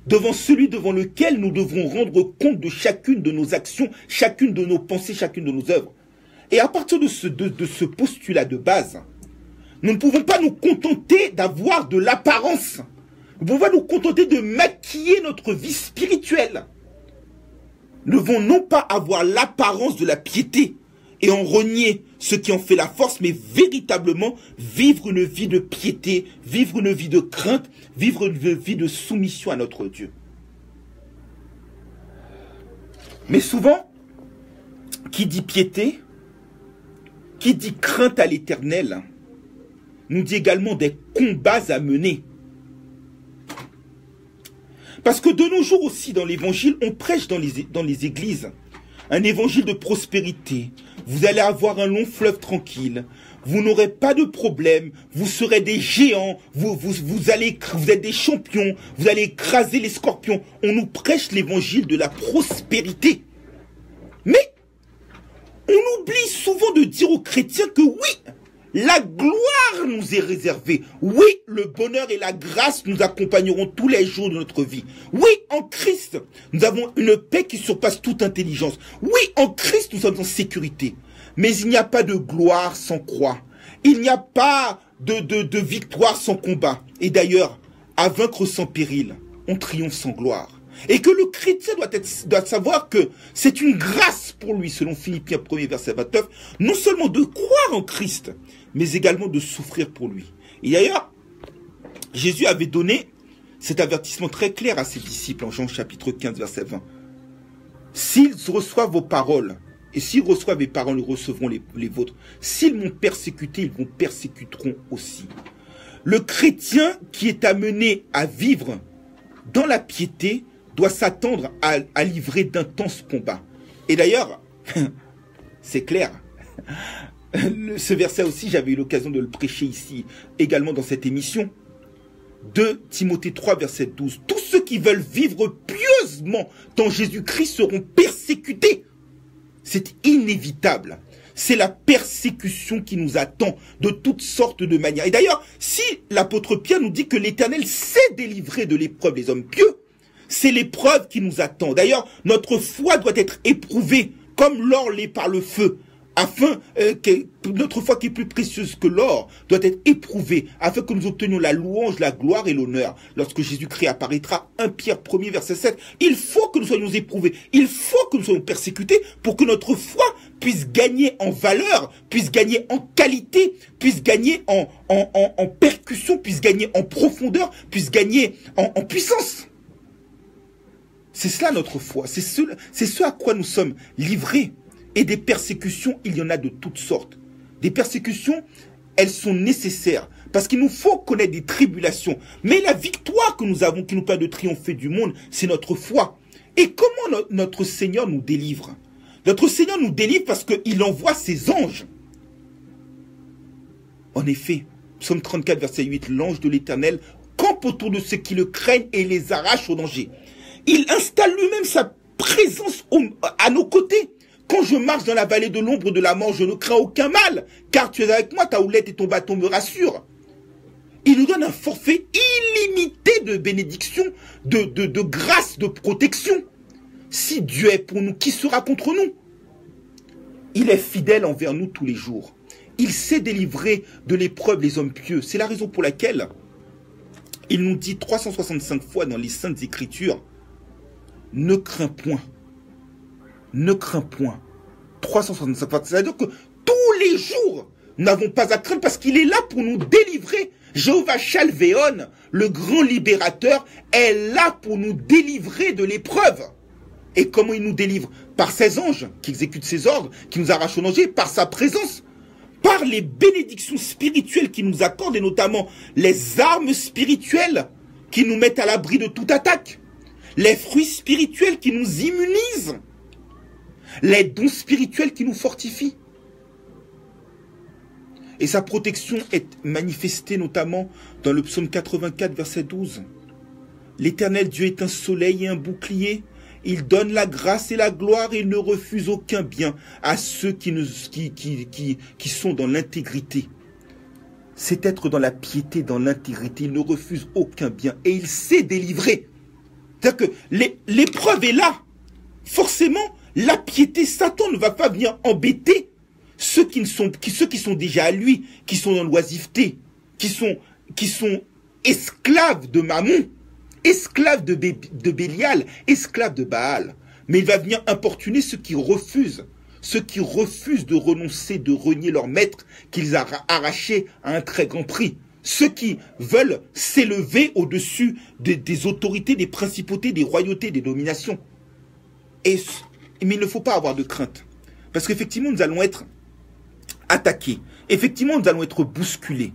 devant celui devant lequel nous devrons rendre compte de chacune de nos actions, chacune de nos pensées, chacune de nos œuvres. Et à partir de ce postulat de base, nous ne pouvons pas nous contenter d'avoir de l'apparence. Nous ne pouvons pas nous contenter de maquiller notre vie spirituelle. Nous devons non pas avoir l'apparence de la piété et en renier ce qui en fait la force, mais véritablement vivre une vie de piété, vivre une vie de crainte, vivre une vie de soumission à notre Dieu. Mais souvent, qui dit piété, qui dit crainte à l'Éternel, nous dit également des combats à mener. Parce que de nos jours aussi, dans l'évangile, on prêche dans les églises un évangile de prospérité. Vous allez avoir un long fleuve tranquille. Vous n'aurez pas de problème. Vous serez des géants. Vous êtes des champions. Vous allez écraser les scorpions. On nous prêche l'évangile de la prospérité. Mais on oublie souvent de dire aux chrétiens que oui, la gloire nous est réservée. Oui, le bonheur et la grâce nous accompagneront tous les jours de notre vie. Oui, en Christ, nous avons une paix qui surpasse toute intelligence. Oui, en Christ, nous sommes en sécurité. Mais il n'y a pas de gloire sans croix. Il n'y a pas de victoire sans combat. Et d'ailleurs, à vaincre sans péril, on triomphe sans gloire. Et que le chrétien doit savoir que c'est une grâce pour lui, selon Philippiens 1er verset 29, non seulement de croire en Christ, mais également de souffrir pour lui. Et d'ailleurs, Jésus avait donné cet avertissement très clair à ses disciples en Jean chapitre 15 verset 20. S'ils reçoivent vos paroles, et s'ils reçoivent mes paroles, ils recevront les vôtres. S'ils m'ont persécuté, ils vous persécuteront aussi. Le chrétien qui est amené à vivre dans la piété doit s'attendre à livrer d'intenses combats. Et d'ailleurs, c'est clair, ce verset aussi, j'avais eu l'occasion de le prêcher ici, également dans cette émission, 2 Timothée 3, verset 12. Tous ceux qui veulent vivre pieusement dans Jésus-Christ seront persécutés. C'est inévitable. C'est la persécution qui nous attend de toutes sortes de manières. Et d'ailleurs, si l'apôtre Pierre nous dit que l'Éternel sait délivrer de l'épreuve les hommes pieux, c'est l'épreuve qui nous attend. D'ailleurs, notre foi doit être éprouvée comme l'or l'est par le feu, afin que notre foi qui est plus précieuse que l'or doit être éprouvée, afin que nous obtenions la louange, la gloire et l'honneur. Lorsque Jésus-Christ apparaîtra, 1 Pierre 1er verset 7, il faut que nous soyons éprouvés, il faut que nous soyons persécutés pour que notre foi puisse gagner en valeur, puisse gagner en qualité, puisse gagner en percussion, puisse gagner en profondeur, puisse gagner en puissance. C'est cela notre foi, c'est ce à quoi nous sommes livrés. Et des persécutions, il y en a de toutes sortes. Des persécutions, elles sont nécessaires, parce qu'il nous faut connaître des tribulations. Mais la victoire que nous avons, qui nous permet de triompher du monde, c'est notre foi. Et comment notre Seigneur nous délivre? Notre Seigneur nous délivre parce qu'il envoie ses anges. En effet, Psaume 34, verset 8, l'ange de l'Éternel campe autour de ceux qui le craignent et les arrache au danger. Il installe lui-même sa présence à nos côtés. Quand je marche dans la vallée de l'ombre de la mort, je ne crains aucun mal, car tu es avec moi, ta houlette et ton bâton me rassurent. Il nous donne un forfait illimité de bénédictions, de grâce, de protection. Si Dieu est pour nous, qui sera contre nous? Il est fidèle envers nous tous les jours. Il sait délivrer de l'épreuve les hommes pieux. C'est la raison pour laquelle il nous dit 365 fois dans les Saintes Écritures, ne crains point. Ne crains point. 365 fois. C'est-à-dire que tous les jours, nous n'avons pas à craindre parce qu'il est là pour nous délivrer. Jéhovah Shalvéon, le grand libérateur, est là pour nous délivrer de l'épreuve. Et comment il nous délivre? Par ses anges qui exécutent ses ordres, qui nous arrachent au danger, par sa présence, par les bénédictions spirituelles qu'il nous accorde, et notamment les armes spirituelles qui nous mettent à l'abri de toute attaque, les fruits spirituels qui nous immunisent, les dons spirituels qui nous fortifient. Et sa protection est manifestée notamment dans le psaume 84, verset 12. L'Éternel Dieu est un soleil et un bouclier. Il donne la grâce et la gloire et il ne refuse aucun bien à ceux qui sont dans l'intégrité. C'est être dans la piété, dans l'intégrité. Il ne refuse aucun bien et il sait délivrer. C'est-à-dire que l'épreuve est là. Forcément, la piété, Satan ne va pas venir embêter ceux qui sont déjà à lui, qui sont dans l'oisiveté, qui sont esclaves de Mammon, esclaves de Bélial, esclaves de Baal. Mais il va venir importuner ceux qui refusent de renoncer, de renier leur maître qu'ils ont arraché à un très grand prix. Ceux qui veulent s'élever au-dessus des autorités, des principautés, des royautés, des dominations. Mais il ne faut pas avoir de crainte. Parce qu'effectivement, nous allons être attaqués. Effectivement, nous allons être bousculés.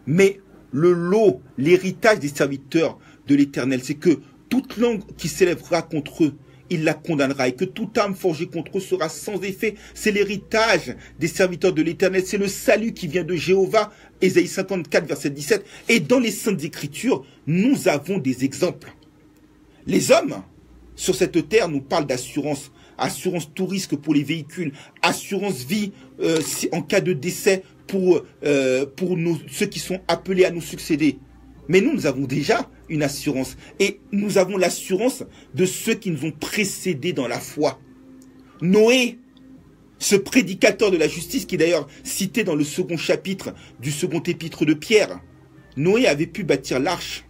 Mais le lot, l'héritage des serviteurs de l'Éternel, c'est que toute langue qui s'élèvera contre eux, il la condamnera. Et que toute arme forgée contre eux sera sans effet. C'est l'héritage des serviteurs de l'Éternel. C'est le salut qui vient de Jéhovah. Ésaïe 54, verset 17. Et dans les Saintes Écritures, nous avons des exemples. Les hommes, sur cette terre, nous parlent d'assurance. Assurance tout risque pour les véhicules, assurance vie en cas de décès pour ceux qui sont appelés à nous succéder. Mais nous avons déjà une assurance. Et nous avons l'assurance de ceux qui nous ont précédés dans la foi. Noé, ce prédicateur de la justice, qui est d'ailleurs cité dans le second chapitre du second épître de Pierre. Noé avait pu bâtir l'arche.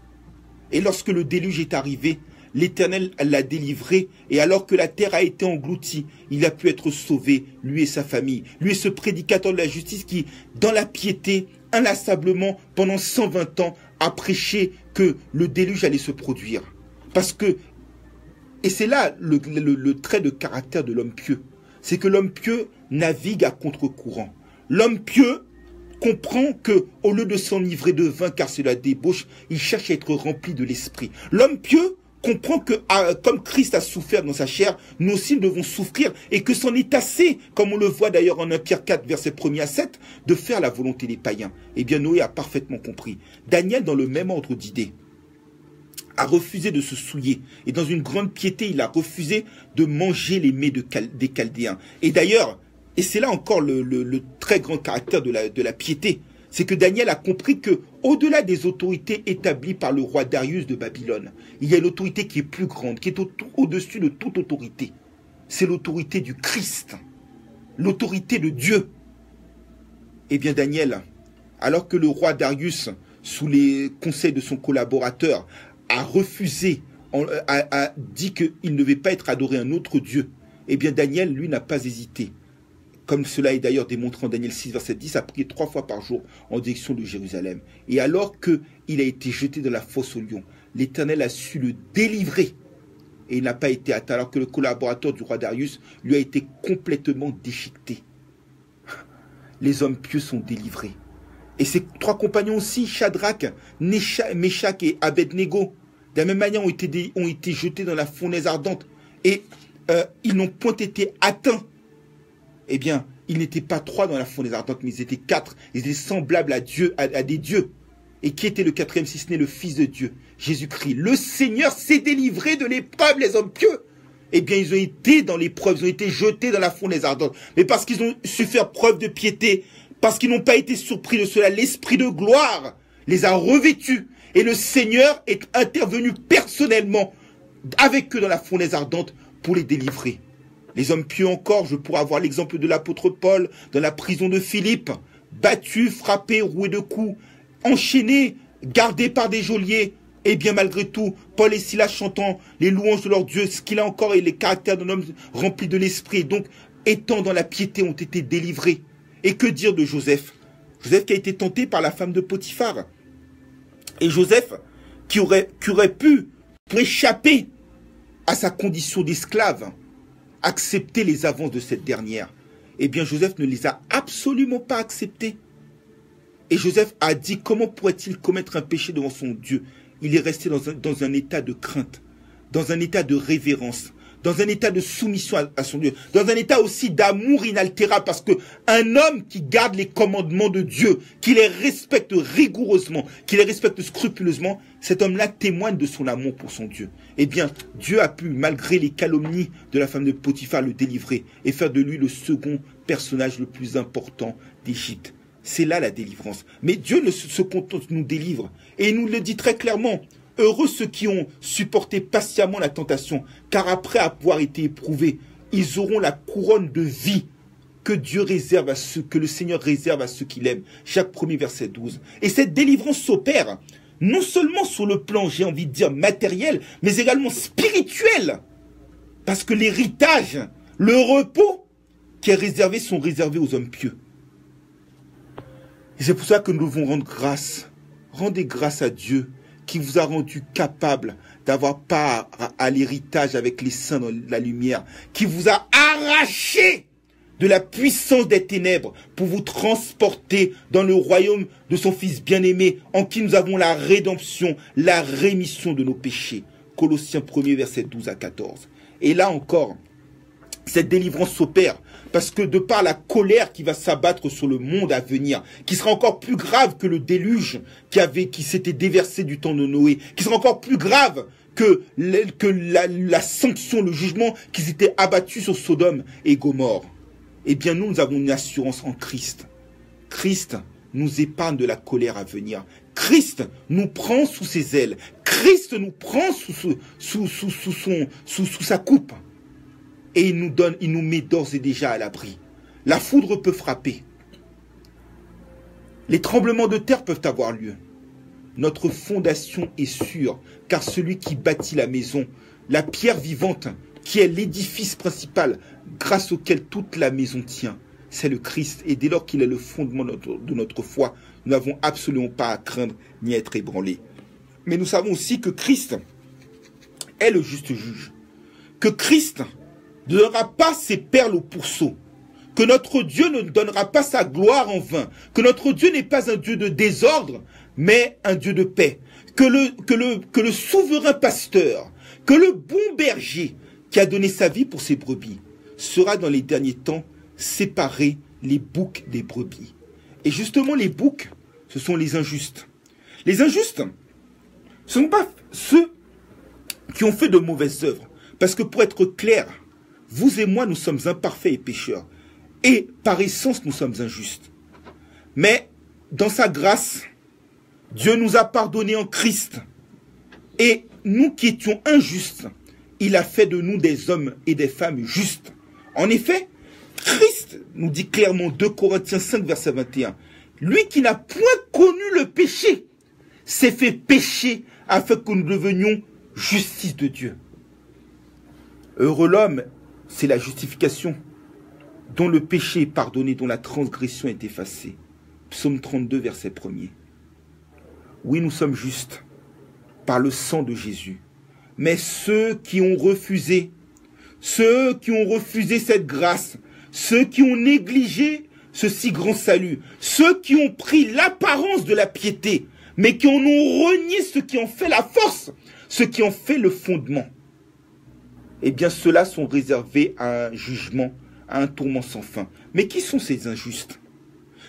Et lorsque le déluge est arrivé, l'Éternel l'a délivré, et alors que la terre a été engloutie, il a pu être sauvé, lui et sa famille. Lui et ce prédicateur de la justice qui, dans la piété, inlassablement, pendant 120 ans, a prêché que le déluge allait se produire. Parce que, et c'est là le trait de caractère de l'homme pieux, c'est que l'homme pieux navigue à contre-courant. L'homme pieux comprend que, au lieu de s'enivrer de vin, car c'est la débauche, il cherche à être rempli de l'esprit. L'homme pieux comprend que, comme Christ a souffert dans sa chair, nous aussi nous devons souffrir, et que c'en est assez, comme on le voit d'ailleurs en 1 Pierre 4, versets 1 à 7, de faire la volonté des païens. Eh bien, Noé a parfaitement compris. Daniel, dans le même ordre d'idées, a refusé de se souiller. Et dans une grande piété, il a refusé de manger les mets des Chaldéens. Et d'ailleurs, et c'est là encore le très grand caractère de la piété, c'est que Daniel a compris que, au-delà des autorités établies par le roi Darius de Babylone, il y a une autorité qui est plus grande, qui est au-dessus de toute autorité. C'est l'autorité du Christ, l'autorité de Dieu. Eh bien Daniel, alors que le roi Darius, sous les conseils de son collaborateur, a refusé, a dit qu'il ne devait pas être adoré un autre Dieu, eh bien Daniel, lui, n'a pas hésité. Comme cela est d'ailleurs démontré en Daniel 6, verset 10, a prié 3 fois par jour en direction de Jérusalem. Et alors qu'il a été jeté dans la fosse aux lions, l'Éternel a su le délivrer. Et il n'a pas été atteint, alors que le collaborateur du roi Darius lui a été complètement déchiqueté. Les hommes pieux sont délivrés. Et ses 3 compagnons aussi, Shadrach, Meshach et Abednego, de la même manière ont été jetés dans la fournaise ardente. Et ils n'ont point été atteints. Eh bien, ils n'étaient pas 3 dans la fournaise ardente, mais ils étaient 4. Ils étaient semblables à des dieux. Et qui était le 4e, si ce n'est le Fils de Dieu, Jésus-Christ. Le Seigneur s'est délivré de l'épreuve, les hommes pieux. Eh bien, ils ont été dans l'épreuve, ils ont été jetés dans la fournaise ardente. Mais parce qu'ils ont su faire preuve de piété, parce qu'ils n'ont pas été surpris de cela, l'Esprit de gloire les a revêtus. Et le Seigneur est intervenu personnellement avec eux dans la fournaise ardente pour les délivrer. Les hommes pieux encore, je pourrais avoir l'exemple de l'apôtre Paul dans la prison de Philippe, battu, frappé, roué de coups, enchaîné, gardé par des geôliers. Et bien malgré tout, Paul et Silas chantant les louanges de leur Dieu, ce qu'il a encore et les caractères d'un homme rempli de l'esprit, donc étant dans la piété, ont été délivrés. Et que dire de Joseph? Joseph qui a été tenté par la femme de Potiphar. Et Joseph qui aurait pu, pour échapper à sa condition d'esclave, accepter les avances de cette dernière. Eh bien, Joseph ne les a absolument pas acceptées. Et Joseph a dit, comment pourrait-il commettre un péché devant son Dieu? Il est resté dans un état de crainte, dans un état de révérence, dans un état de soumission à son Dieu, dans un état aussi d'amour inaltérable, parce que un homme qui garde les commandements de Dieu, qui les respecte rigoureusement, qui les respecte scrupuleusement, cet homme-là témoigne de son amour pour son Dieu. Eh bien, Dieu a pu, malgré les calomnies de la femme de Potiphar, le délivrer et faire de lui le second personnage le plus important d'Égypte. C'est là la délivrance. Mais Dieu ne se contente de nous délivre. Et il nous le dit très clairement. Heureux ceux qui ont supporté patiemment la tentation, car après avoir été éprouvés, ils auront la couronne de vie que Dieu réserve à ceux, que le Seigneur réserve à ceux qu'il aime. Jacques 1er, verset 12. Et cette délivrance s'opère non seulement sur le plan, j'ai envie de dire, matériel, mais également spirituel. Parce que l'héritage, le repos qui est réservé sont réservés aux hommes pieux. Et c'est pour ça que nous devons rendre grâce. Rendez grâce à Dieu qui vous a rendu capable d'avoir part à l'héritage avec les saints dans la lumière, qui vous a arraché de la puissance des ténèbres pour vous transporter dans le royaume de son Fils bien-aimé, en qui nous avons la rédemption, la rémission de nos péchés. Colossiens 1er, verset 12 à 14. Et là encore, cette délivrance s'opère parce que de par la colère qui va s'abattre sur le monde à venir, qui sera encore plus grave que le déluge qui s'était déversé du temps de Noé, qui sera encore plus grave que la sanction, le jugement qui s'était abattu sur Sodome et Gomorrhe. Eh bien, nous avons une assurance en Christ. Christ nous épargne de la colère à venir. Christ nous prend sous ses ailes. Christ nous prend sous sa coupe. Et il nous met d'ores et déjà à l'abri. La foudre peut frapper. Les tremblements de terre peuvent avoir lieu. notre fondation est sûre, car celui qui bâtit la maison, la pierre vivante, qui est l'édifice principal, grâce auquel toute la maison tient, c'est le Christ. Et dès lors qu'il est le fondement de notre foi, nous n'avons absolument pas à craindre ni à être ébranlés. Mais nous savons aussi que Christ est le juste juge, que Christ ne donnera pas ses perles au pourceau, que notre Dieu ne donnera pas sa gloire en vain, que notre Dieu n'est pas un Dieu de désordre, mais un Dieu de paix, que le souverain pasteur, que le bon berger qui a donné sa vie pour ses brebis, sera dans les derniers temps séparer les boucs des brebis. Et justement, les boucs, ce sont les injustes. Les injustes, ce ne sont pas ceux qui ont fait de mauvaises œuvres. Parce que pour être clair, vous et moi, nous sommes imparfaits et pécheurs. Et par essence, nous sommes injustes. Mais dans sa grâce, Dieu nous a pardonnés en Christ. Et nous qui étions injustes, il a fait de nous des hommes et des femmes justes. En effet, Christ nous dit clairement 2 Corinthiens 5, verset 21, lui qui n'a point connu le péché, s'est fait pécher afin que nous devenions justice de Dieu. Heureux l'homme, c'est la justification, dont le péché est pardonné, dont la transgression est effacée. Psaume 32, verset 1er. Oui, nous sommes justes par le sang de Jésus. Mais ceux qui ont refusé cette grâce, ceux qui ont négligé ce si grand salut, ceux qui ont pris l'apparence de la piété, mais qui en ont renié ce qui en fait la force, ce qui en fait le fondement, eh bien ceux-là sont réservés à un jugement, à un tourment sans fin. Mais qui sont ces injustes?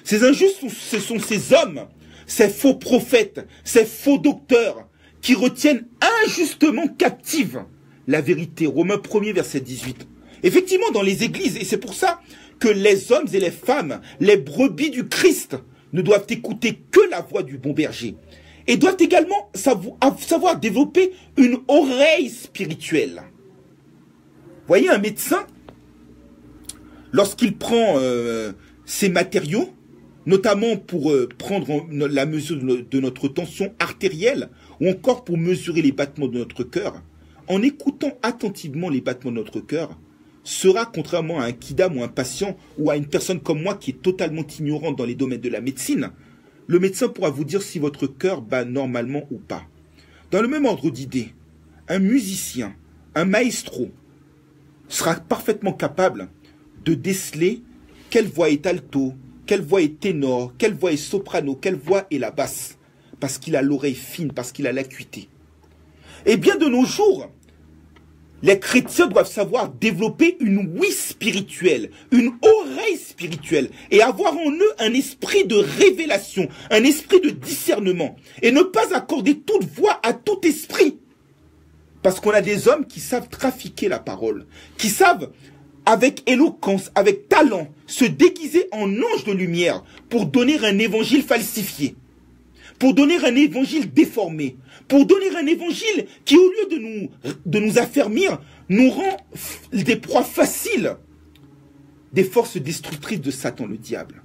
Ces injustes, ce sont ces hommes, ces faux prophètes, ces faux docteurs, qui retiennent injustement captive la vérité. Romains 1er, verset 18. Effectivement, dans les églises, et c'est pour ça que les hommes et les femmes, les brebis du Christ, ne doivent écouter que la voix du bon berger. Et doivent également savoir développer une oreille spirituelle. Voyez, un médecin, lorsqu'il prend ses matériaux, notamment pour prendre la mesure de notre tension artérielle, ou encore pour mesurer les battements de notre cœur, en écoutant attentivement les battements de notre cœur, sera, contrairement à un kidam ou un patient, ou à une personne comme moi qui est totalement ignorante dans les domaines de la médecine, le médecin pourra vous dire si votre cœur bat normalement ou pas. Dans le même ordre d'idée, un musicien, un maestro, sera parfaitement capable de déceler quelle voix est alto, quelle voix est ténor, quelle voix est soprano, quelle voix est la basse, parce qu'il a l'oreille fine, parce qu'il a l'acuité. Et bien de nos jours, les chrétiens doivent savoir développer une ouïe spirituelle, une oreille spirituelle, et avoir en eux un esprit de révélation, un esprit de discernement, et ne pas accorder toute voix à tout esprit. Parce qu'on a des hommes qui savent trafiquer la parole, qui savent, avec éloquence, avec talent, se déguiser en ange de lumière pour donner un évangile falsifié, pour donner un évangile déformé, pour donner un évangile qui, au lieu de nous affermir, nous rend des proies faciles des forces destructrices de Satan, le diable.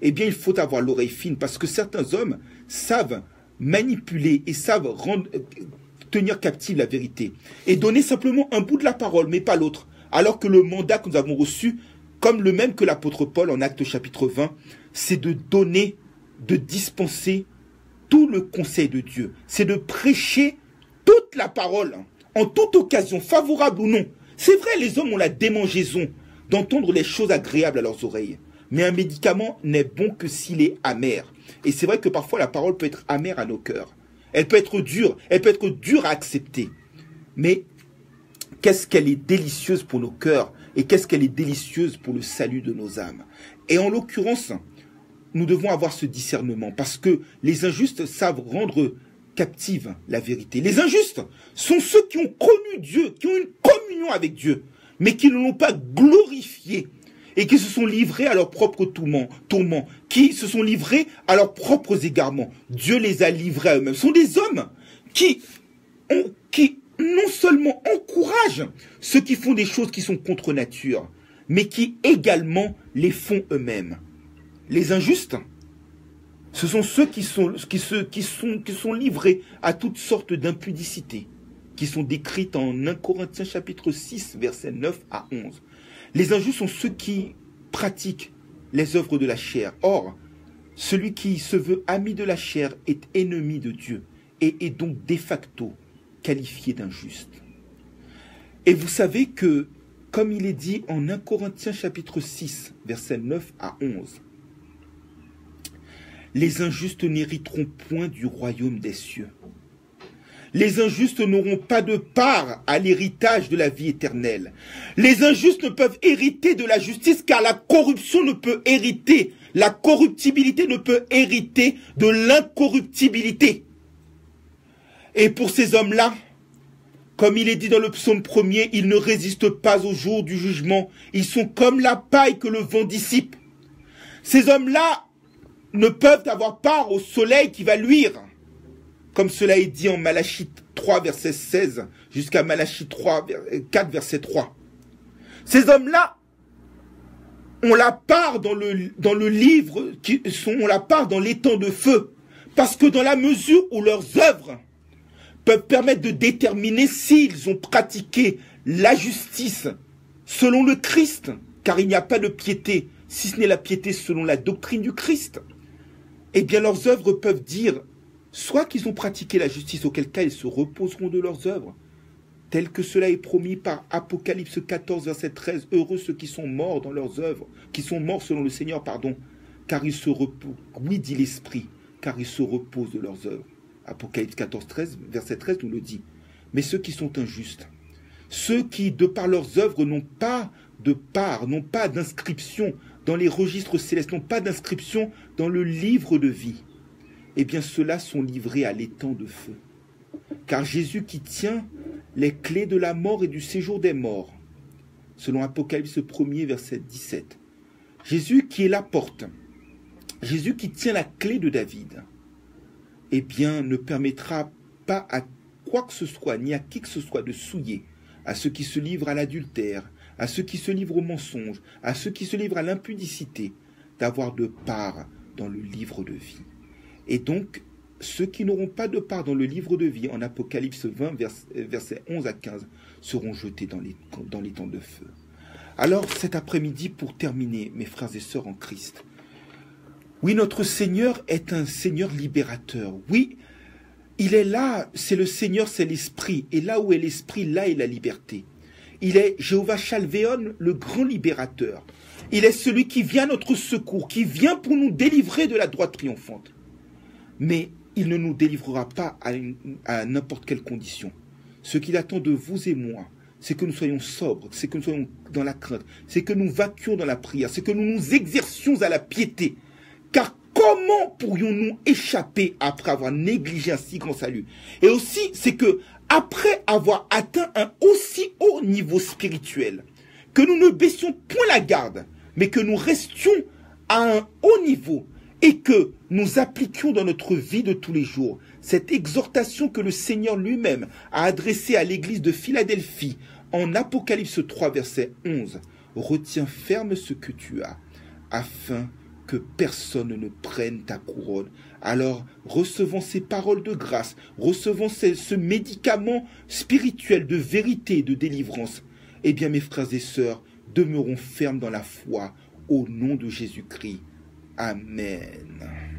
Eh bien, il faut avoir l'oreille fine, parce que certains hommes savent manipuler et savent tenir captive la vérité, et donner simplement un bout de la parole, mais pas l'autre, alors que le mandat que nous avons reçu, comme le même que l'apôtre Paul en Actes chapitre 20, c'est de donner, de dispenser tout le conseil de Dieu. C'est de prêcher toute la parole, en toute occasion, favorable ou non. C'est vrai, les hommes ont la démangeaison d'entendre les choses agréables à leurs oreilles. Mais un médicament n'est bon que s'il est amer. Et c'est vrai que parfois la parole peut être amère à nos cœurs. Elle peut être dure à accepter. Mais qu'est-ce qu'elle est délicieuse pour nos cœurs et qu'est-ce qu'elle est délicieuse pour le salut de nos âmes. Et en l'occurrence, nous devons avoir ce discernement parce que les injustes savent rendre captive la vérité. Les injustes sont ceux qui ont connu Dieu, qui ont une communion avec Dieu, mais qui ne l'ont pas glorifié et qui se sont livrés à leurs propres tourments, qui se sont livrés à leurs propres égarements. Dieu les a livrés à eux-mêmes. Ce sont des hommes qui non seulement encouragent ceux qui font des choses qui sont contre nature, mais qui également les font eux-mêmes. Les injustes Ce sont ceux qui sont livrés à toutes sortes d'impudicités, qui sont décrites en 1 Corinthiens chapitre 6, versets 9 à 11. Les injustes sont ceux qui pratiquent les œuvres de la chair. Or, celui qui se veut ami de la chair est ennemi de Dieu et est donc de facto qualifié d'injuste. Et vous savez que, comme il est dit en 1 Corinthiens chapitre 6, versets 9 à 11, les injustes n'hériteront point du royaume des cieux. Les injustes n'auront pas de part à l'héritage de la vie éternelle. Les injustes ne peuvent hériter de la justice car la corruption ne peut hériter. La corruptibilité ne peut hériter de l'incorruptibilité. Et pour ces hommes-là, comme il est dit dans le psaume 1er, ils ne résistent pas au jour du jugement. Ils sont comme la paille que le vent dissipe. Ces hommes-là ne peuvent avoir part au soleil qui va luire. Comme cela est dit en Malachie 3, verset 16, jusqu'à Malachie 4, verset 3. Ces hommes-là ont la part dans le livre, ont la part dans l'étang de feu. Parce que dans la mesure où leurs œuvres peuvent permettre de déterminer s'ils ont pratiqué la justice selon le Christ, car il n'y a pas de piété, si ce n'est la piété selon la doctrine du Christ, eh bien leurs œuvres peuvent dire soit qu'ils ont pratiqué la justice, auquel cas ils se reposeront de leurs œuvres, tel que cela est promis par Apocalypse 14, verset 13. Heureux ceux qui sont morts dans leurs œuvres, qui sont morts selon le Seigneur, car ils se reposent. Oui, dit l'Esprit, car ils se reposent de leurs œuvres. Apocalypse 14, 13, verset 13 nous le dit. Mais ceux qui sont injustes, ceux qui, de par leurs œuvres, n'ont pas de part, n'ont pas d'inscription dans les registres célestes, n'ont pas d'inscription dans le livre de vie, eh bien ceux-là sont livrés à l'étang de feu. Car Jésus qui tient les clés de la mort et du séjour des morts, selon Apocalypse 1er, verset 17, Jésus qui est la porte, Jésus qui tient la clé de David, eh bien ne permettra pas à quoi que ce soit, ni à qui que ce soit de souiller, à ceux qui se livrent à l'adultère, à ceux qui se livrent au mensonge, à ceux qui se livrent à l'impudicité, d'avoir de part dans le livre de vie. Et donc, ceux qui n'auront pas de part dans le livre de vie, en Apocalypse 20, versets 11 à 15, seront jetés dans les temps de feu. Alors, cet après-midi, pour terminer, mes frères et sœurs en Christ, oui, notre Seigneur est un Seigneur libérateur. Oui, il est là, c'est le Seigneur, c'est l'Esprit. Et là où est l'Esprit, là est la liberté. Il est Jéhovah Shalvéon, le grand libérateur. Il est celui qui vient à notre secours, qui vient pour nous délivrer de la droite triomphante. Mais il ne nous délivrera pas à n'importe quelle condition. Ce qu'il attend de vous et moi, c'est que nous soyons sobres, c'est que nous soyons dans la crainte, c'est que nous vaquions dans la prière, c'est que nous nous exercions à la piété. Car comment pourrions-nous échapper après avoir négligé un si grand salut? Et aussi, c'est que après avoir atteint un aussi haut niveau spirituel, que nous ne baissions point la garde, mais que nous restions à un haut niveau et que nous appliquions dans notre vie de tous les jours cette exhortation que le Seigneur lui-même a adressée à l'église de Philadelphie en Apocalypse 3, verset 11. Retiens ferme ce que tu as, afin que personne ne prenne ta couronne. Alors, recevons ces paroles de grâce, recevons ce médicament spirituel de vérité et de délivrance. Eh bien, mes frères et sœurs, demeurons fermes dans la foi, au nom de Jésus-Christ. Amen.